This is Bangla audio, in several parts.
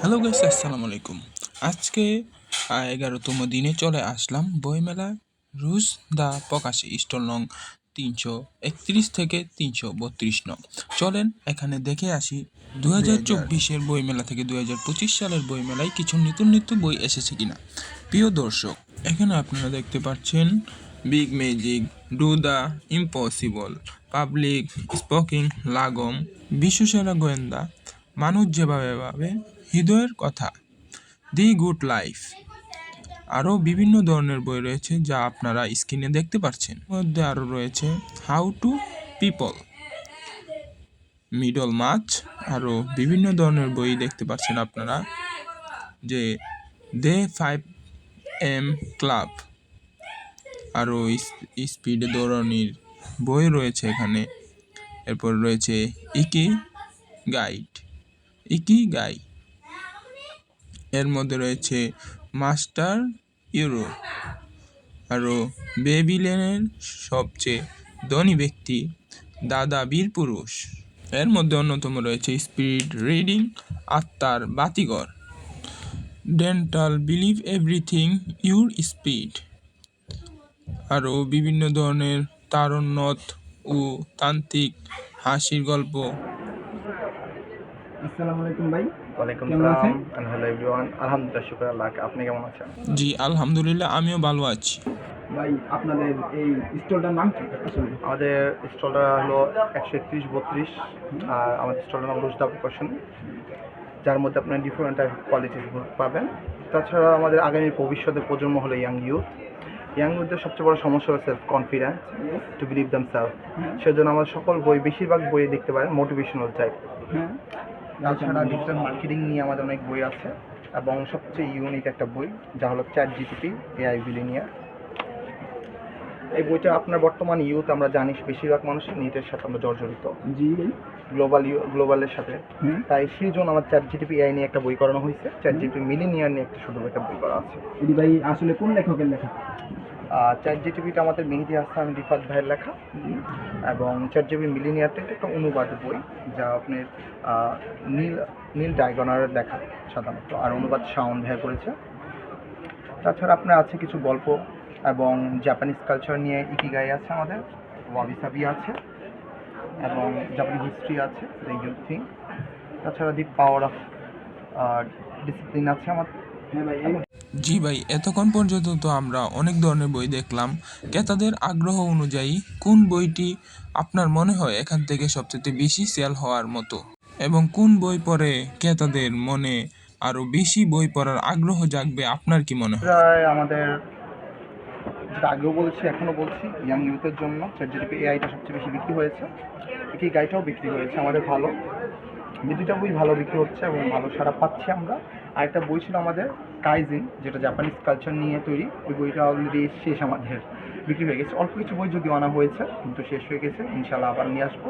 হ্যালো গাইস, আসসালামু আলাইকুম। আজকে 11তম দিনে চলে আসলাম বইমেলা রুজ দা প্রকাশে স্টল নং 331 থেকে 332 নং। চলেন এখানে দেখে আসি 2024-এর বইমেলা থেকে 2025 সালের বইমেলায় কিছু নতুন বই এসেছে কিনা। প্রিয় দর্শক, এখানে আপনারা দেখতে পাচ্ছেন big magic, do the impossible, public speaking, লাগম, বিশ্বসেরা গোয়েন্দা, মানুষ যেভাবে ভাবে, হৃদয়ের কথা, দি গুড লাইফ। আরও বিভিন্ন ধরনের বই রয়েছে যা আপনারা স্ক্রিনে দেখতে পাচ্ছেন। মধ্যে আরও রয়েছে how to people, middle much, আরও বিভিন্ন ধরনের বই দেখতে পাচ্ছেন আপনারা, যে দে 5 AM ক্লাব, আরও স্পিডে দৌড়ানির বই রয়েছে এখানে। এরপর রয়েছে ইকি গাই, এর মধ্যে রয়েছে মাস্টার ইউরো, আরও বেবিলেনের সবচেয়ে ধনী ব্যক্তি, দাদা বীর পুরুষ। এর মধ্যে অন্যতম রয়েছে স্পিড রিডিং, আত্মার বাতিঘর, dental believe everything your speed, আরও বিভিন্ন ধরনের তারুণ্যত ও তান্ত্রিক হাসির গল্প। আসসালামু আলাইকুম ভাই। ওয়ালাইকুম কেমন আছেন? সালাম and hello everyone. আলহামদুলিল্লাহ, শুকর আল্লাহ। আপনি কেমন আছেন? জি আলহামদুলিল্লাহ, আমিও ভালো আছি। ভাই আপনাদের এই স্টলটার নাম কি আসলে? আমাদের স্টলটা হলো 131-32, আর আমাদের স্টলটার নাম রুজদা প্রকাশন, যার মধ্যে আপনার ডিফারেন্ট টাইপ কোয়ালিটির বুক পাবেন। তাছাড়া আমাদের আগামী ভবিষ্যতের প্রজন্ম হলো ইয়াংদের সবচেয়ে বড় সমস্যা হলো self confidence, to believe themselves. সেজন্য আমাদের সকল বই, বেশিরভাগ বই দেখতে পারেন মোটিভেশনাল টাইপ। হ্যাঁ, তাছাড়া ডিজিটাল মার্কেটিং নিয়ে আমাদের অনেক বই আছে, এবং সবচেয়ে ইউনিক একটা বই যা হলো ChatGPT AI বিলিনিয়ার। এই বইটা আপনার বর্তমান ইউথ, আমরা জানি বেশিরভাগ মানুষই নেটের সাথে আমরা জর্জরিত, জি ভাই। গ্লোবালের সাথে। তাই সেই জন্য আমার ChatGPT AI নিয়ে একটা বই করানো হয়েছে, ChatGPT মিলিনিয়ার নিয়ে একটা শুধু একটা বই করা আছে। এটি ভাই আসলে কোন লেখকের লেখা? ChatGPTটা আমাদের মেহেদি হাসান রিফাত ভাইয়ের লেখা, এবং ChatGPT মিলিনিয়ারটা একটা অনুবাদ বই, যা আপনার নীল ডায়গনারের লেখা সাধারণত, আর অনুবাদ শাওন ভাইয়া করেছে। তাছাড়া আপনার আছে কিছু গল্প, এবং জাপানিজ কালচার নিয়ে ইকিগাই আছে আমাদের, ওয়াবি-সাবি আছে, এবং জাপানি হিস্ট্রি আছে, দ্য ইউ থিং। তাছাড়া দি পাওয়ার অফ ডিসিপ্লিন আছে আমাদের। হ্যাঁ ভাই। জি ভাই, এতক্ষণ পর্যন্ত তো আমরা অনেক ধরনের বই দেখলাম। ক্রেতাদের আগ্রহ অনুযায়ী কোন বইটি আপনার মনে হয় এখান থেকে সবচেয়ে বেশি সেল হওয়ার মতো, এবং কোন বই পড়ে ক্রেতাদের মনে আরও বেশি বই পড়ার আগ্রহ জাগবে, আপনার কি মনে হয়? প্রায় আমাদের যেটা আগেও বলছি, এখনও বলছি, ইয়াং ইউথের জন্য ChatGPT AIটা সবচেয়ে বেশি বিক্রি হয়েছে। ইকিগাইটাও বিক্রি হয়েছে আমাদের ভালো, দুইটা বই ভালো বিক্রি হচ্ছে এবং ভালো সাড়া পাচ্ছি আমরা। আরেকটা বই ছিল আমাদের কাইজিন, যেটা জাপানিজ কালচার নিয়ে তৈরি। ওই বইটা অলরেডি শেষ, আমাদের বিক্রি হয়ে গেছে। অল্প কিছু বই যদিও আনা হয়েছে, কিন্তু শেষ হয়ে গেছে। ইনশাল্লাহ আবার নিয়ে আসবো,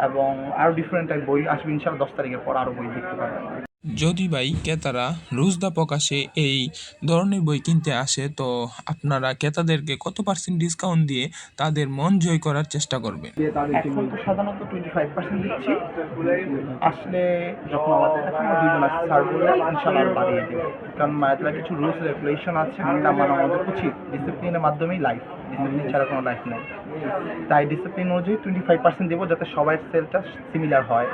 এবং আরও ডিফারেন্ট টাইপ বই আসবে ইনশাল্লাহ। 10 তারিখের পর আরও বই দেখতে পারবেন। যদি ভাই ক্রেতারা রুজদা প্রকাশে এই ধরনের বই কিনতে আসে, তো আপনারা ক্রেতাদেরকে কত % ডিসকাউন্ট দিয়ে তাদের মন জয় করার চেষ্টা করবেন? এখন তো সাধারণত 25% দিচ্ছি। আসলে যখন আমাদের এখন আমরা দুজন আসছি, স্যার বললে ইনশাল্লাহ আরও বাড়িয়ে দেবো, কারণ মায়াতলা কিছু রুলস রেগুলেশন আছে, তা মানা আমাদের উচিত। ডিসিপ্লিনের মাধ্যমেই লাইফ, ডিসিপ্লিন ছাড়া কোনো লাইফ নেই। তাই ডিসিপ্লিন অনুযায়ী 25% দেবো, যাতে সবাই সেলটা সিমিলার হয়।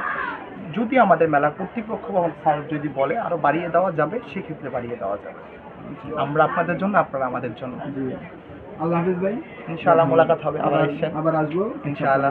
যদি আমাদের মেলার কর্তৃপক্ষ এবং স্যার যদি বলে আরও বাড়িয়ে দেওয়া যাবে, সেক্ষেত্রে বাড়িয়ে দেওয়া যাবে। আমরা আপনাদের জন্য, আপনারা আমাদের জন্য। আল্লাহ হাফেজ ভাই। ইনশাআল্লাহ মোলাকাত হবে, আবার আবার আসবো ইনশাআল্লাহ।